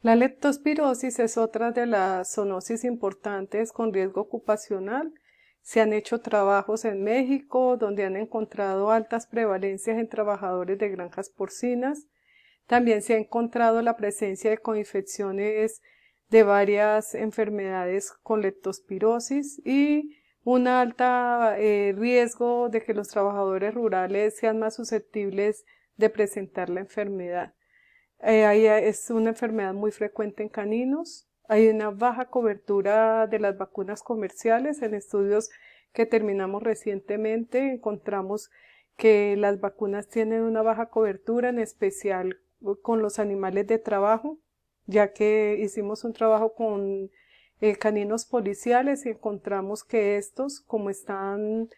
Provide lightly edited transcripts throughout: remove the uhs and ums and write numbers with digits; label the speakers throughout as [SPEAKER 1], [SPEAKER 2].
[SPEAKER 1] La leptospirosis es otra de las zoonosis importantes con riesgo ocupacional. Se han hecho trabajos en México donde han encontrado altas prevalencias en trabajadores de granjas porcinas. También se ha encontrado la presencia de coinfecciones de varias enfermedades con leptospirosis y un alto riesgo de que los trabajadores rurales sean más susceptibles de presentar la enfermedad. Es una enfermedad muy frecuente en caninos. Hay una baja cobertura de las vacunas comerciales. En estudios que terminamos recientemente encontramos que las vacunas tienen una baja cobertura, en especial con los animales de trabajo, ya que hicimos un trabajo con caninos policiales y encontramos que estos, como están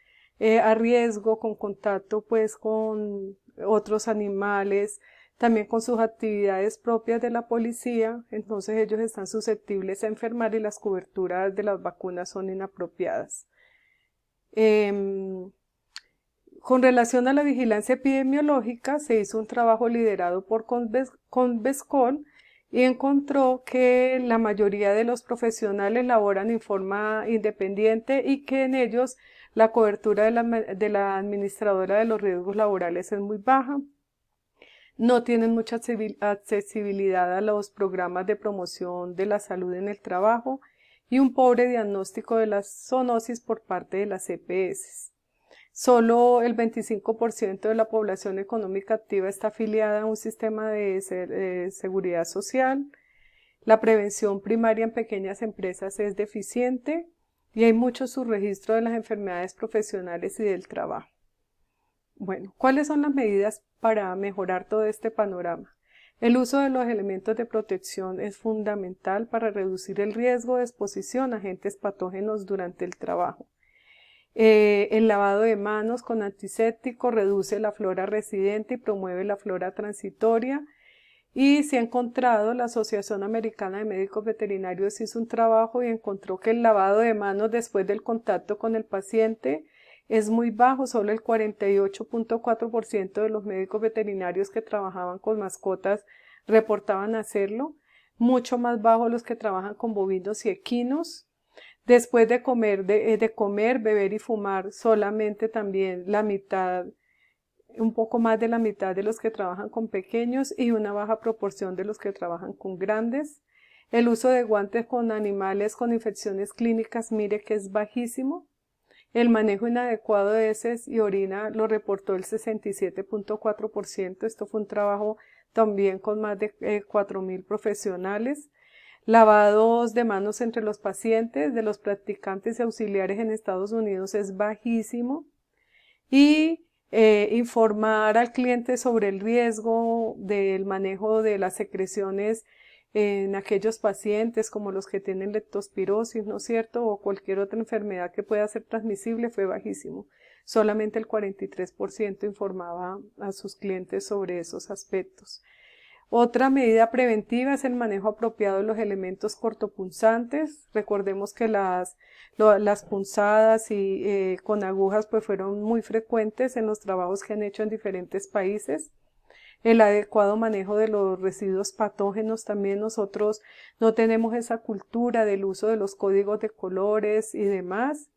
[SPEAKER 1] a riesgo con contacto pues con otros animales, también con sus actividades propias de la policía, entonces ellos están susceptibles a enfermar y las coberturas de las vacunas son inapropiadas. Con relación a la vigilancia epidemiológica, se hizo un trabajo liderado por Convescol y encontró que la mayoría de los profesionales laboran en forma independiente y que en ellos la cobertura de la administradora de los riesgos laborales es muy baja. No tienen mucha accesibilidad a los programas de promoción de la salud en el trabajo y un pobre diagnóstico de la zoonosis por parte de las EPS. Solo el 25% de la población económica activa está afiliada a un sistema de seguridad social. La prevención primaria en pequeñas empresas es deficiente y hay mucho subregistro de las enfermedades profesionales y del trabajo. Bueno, ¿cuáles son las medidas para mejorar todo este panorama? El uso de los elementos de protección es fundamental para reducir el riesgo de exposición a agentes patógenos durante el trabajo. El lavado de manos con antiséptico reduce la flora residente y promueve la flora transitoria. Y se ha encontrado, la Asociación Americana de Médicos Veterinarios hizo un trabajo y encontró que el lavado de manos después del contacto con el paciente es muy bajo. Solo el 48.4% de los médicos veterinarios que trabajaban con mascotas reportaban hacerlo, mucho más bajo los que trabajan con bovinos y equinos. Después de comer, beber y fumar, solamente también la mitad, un poco más de la mitad de los que trabajan con pequeños y una baja proporción de los que trabajan con grandes. El uso de guantes con animales con infecciones clínicas, mire que es bajísimo. El manejo inadecuado de heces y orina lo reportó el 67.4%. Esto fue un trabajo también con más de 4.000 profesionales. Lavados de manos entre los pacientes, de los practicantes y auxiliares en Estados Unidos es bajísimo. Y informar al cliente sobre el riesgo del manejo de las secreciones en aquellos pacientes como los que tienen leptospirosis, ¿no es cierto? O cualquier otra enfermedad que pueda ser transmisible fue bajísimo. Solamente el 43% informaba a sus clientes sobre esos aspectos. Otra medida preventiva es el manejo apropiado de los elementos cortopunzantes. Recordemos que las punzadas y con agujas pues fueron muy frecuentes en los trabajos que han hecho en diferentes países. El adecuado manejo de los residuos patógenos, también nosotros no tenemos esa cultura del uso de los códigos de colores y demás.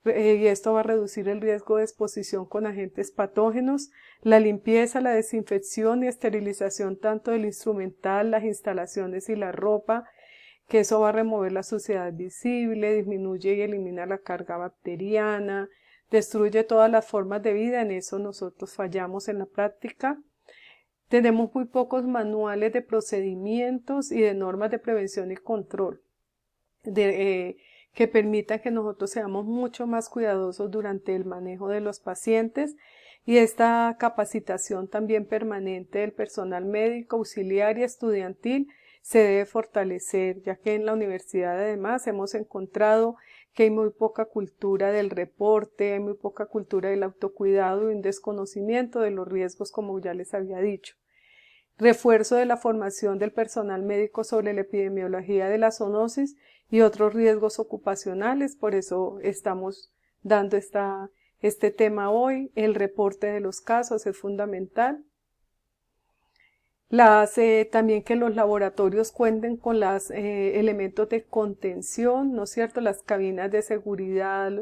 [SPEAKER 1] Y esto va a reducir el riesgo de exposición con agentes patógenos. La limpieza, la desinfección y esterilización tanto del instrumental, las instalaciones y la ropa, que eso va a remover la suciedad visible, disminuye y elimina la carga bacteriana, destruye todas las formas de vida. En eso nosotros fallamos en la práctica. Tenemos muy pocos manuales de procedimientos y de normas de prevención y control que permitan que nosotros seamos mucho más cuidadosos durante el manejo de los pacientes, y esta capacitación también permanente del personal médico, auxiliar y estudiantil se debe fortalecer, ya que en la universidad además hemos encontrado que hay muy poca cultura del reporte, hay muy poca cultura del autocuidado y un desconocimiento de los riesgos, como ya les había dicho. Refuerzo de la formación del personal médico sobre la epidemiología de la zoonosis y otros riesgos ocupacionales. Por eso estamos dando este tema hoy. El reporte de los casos es fundamental. También que los laboratorios cuenten con los elementos de contención, ¿no es cierto? Las cabinas de seguridad,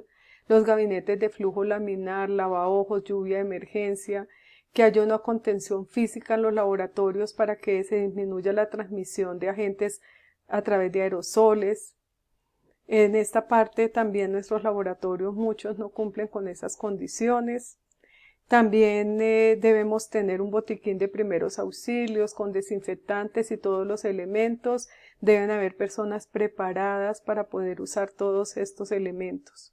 [SPEAKER 1] los gabinetes de flujo laminar, lavaojos, lluvia de emergencia, que haya una contención física en los laboratorios para que se disminuya la transmisión de agentes a través de aerosoles. En esta parte también nuestros laboratorios, muchos no cumplen con esas condiciones. También debemos tener un botiquín de primeros auxilios con desinfectantes y todos los elementos. Deben haber personas preparadas para poder usar todos estos elementos.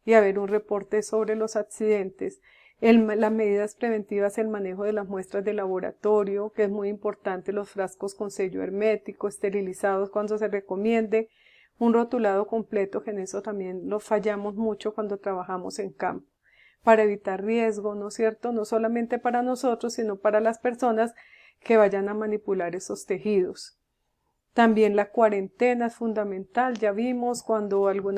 [SPEAKER 1] Y haber un reporte sobre los accidentes. Las medidas preventivas, el manejo de las muestras de laboratorio, que es muy importante, los frascos con sello hermético, esterilizados cuando se recomiende, un rotulado completo, que en eso también lo fallamos mucho cuando trabajamos en campo, para evitar riesgo, ¿no es cierto? No solamente para nosotros, sino para las personas que vayan a manipular esos tejidos. También la cuarentena es fundamental. Ya vimos cuando algún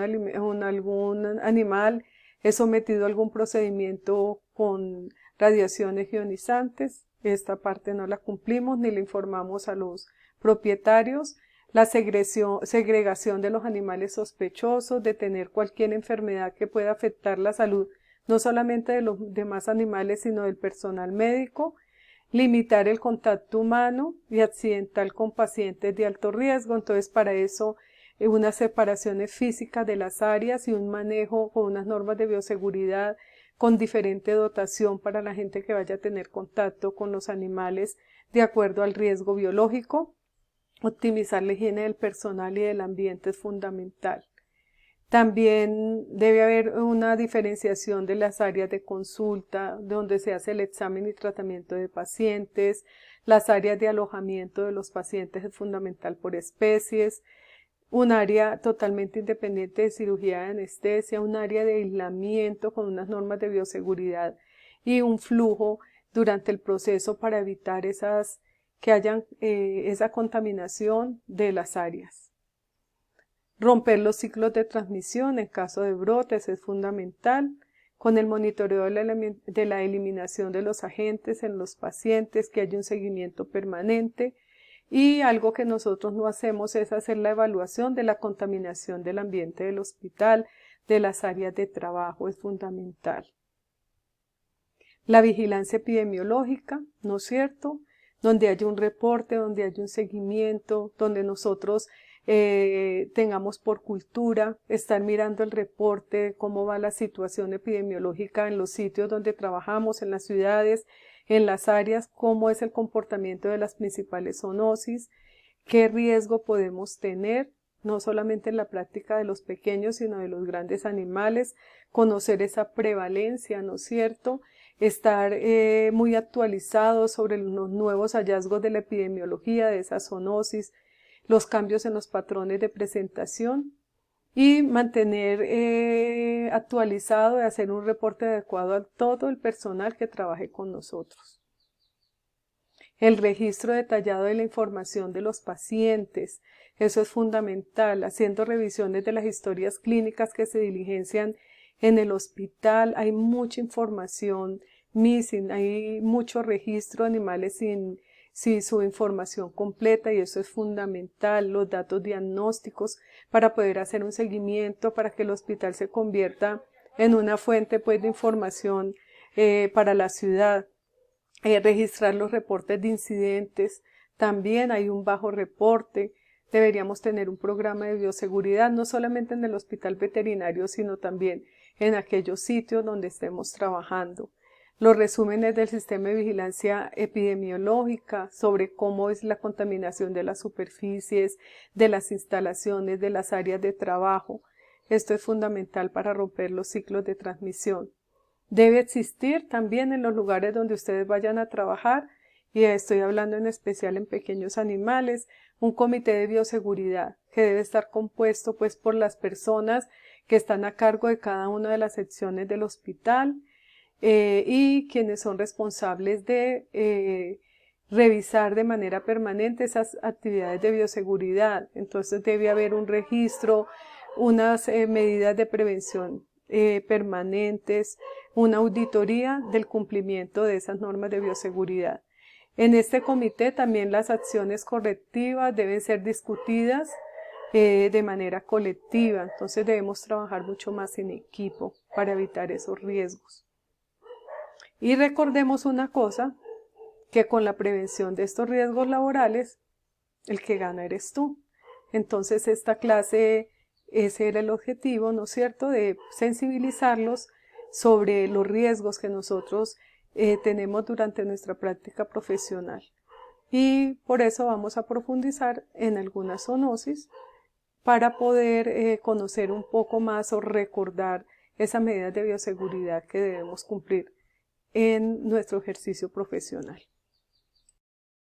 [SPEAKER 1] animal es sometido a algún procedimiento con radiaciones ionizantes. Esta parte no la cumplimos ni le informamos a los propietarios. La segregación de los animales sospechosos, de tener cualquier enfermedad que pueda afectar la salud no solamente de los demás animales, sino del personal médico. Limitar el contacto humano y accidental con pacientes de alto riesgo. Entonces, para eso, unas separaciones físicas de las áreas y un manejo con unas normas de bioseguridad con diferente dotación para la gente que vaya a tener contacto con los animales de acuerdo al riesgo biológico. Optimizar la higiene del personal y del ambiente es fundamental. También debe haber una diferenciación de las áreas de consulta, donde se hace el examen y tratamiento de pacientes, las áreas de alojamiento de los pacientes es fundamental por especies, un área totalmente independiente de cirugía de anestesia, un área de aislamiento con unas normas de bioseguridad y un flujo durante el proceso para evitar que hayan esa contaminación de las áreas. Romper los ciclos de transmisión en caso de brotes es fundamental, con el monitoreo de la eliminación de los agentes en los pacientes, que haya un seguimiento permanente, y algo que nosotros no hacemos es hacer la evaluación de la contaminación del ambiente del hospital, de las áreas de trabajo, es fundamental. La vigilancia epidemiológica, ¿no es cierto? Donde haya un reporte, donde haya un seguimiento, donde nosotros tengamos por cultura estar mirando el reporte, cómo va la situación epidemiológica en los sitios donde trabajamos, en las ciudades, en las áreas, cómo es el comportamiento de las principales zoonosis, qué riesgo podemos tener, no solamente en la práctica de los pequeños, sino de los grandes animales, conocer esa prevalencia, ¿no es cierto? Estar muy actualizados sobre los nuevos hallazgos de la epidemiología, de esa zoonosis, los cambios en los patrones de presentación y mantener actualizado y hacer un reporte adecuado a todo el personal que trabaje con nosotros. El registro detallado de la información de los pacientes, eso es fundamental, haciendo revisiones de las historias clínicas que se diligencian en el hospital. Hay mucha información missing, hay mucho registro de animales sin su información completa, y eso es fundamental, los datos diagnósticos para poder hacer un seguimiento, para que el hospital se convierta en una fuente pues de información para la ciudad. Registrar los reportes de incidentes, también hay un bajo reporte. Deberíamos tener un programa de bioseguridad, no solamente en el hospital veterinario, sino también en aquellos sitios donde estemos trabajando. Los resúmenes del sistema de vigilancia epidemiológica sobre cómo es la contaminación de las superficies, de las instalaciones, de las áreas de trabajo. Esto es fundamental para romper los ciclos de transmisión. Debe existir también en los lugares donde ustedes vayan a trabajar, y estoy hablando en especial en pequeños animales, un comité de bioseguridad que debe estar compuesto pues por las personas que están a cargo de cada una de las secciones del hospital y quienes son responsables de revisar de manera permanente esas actividades de bioseguridad. Entonces debe haber un registro, unas medidas de prevención permanentes, una auditoría del cumplimiento de esas normas de bioseguridad. En este comité también las acciones correctivas deben ser discutidas de manera colectiva, entonces debemos trabajar mucho más en equipo para evitar esos riesgos. Y recordemos una cosa, que con la prevención de estos riesgos laborales, el que gana eres tú. Entonces esta clase, ese era el objetivo, ¿no es cierto?, de sensibilizarlos sobre los riesgos que nosotros tenemos durante nuestra práctica profesional. Y por eso vamos a profundizar en algunas zoonosis para poder conocer un poco más o recordar esas medidas de bioseguridad que debemos cumplir en nuestro ejercicio profesional.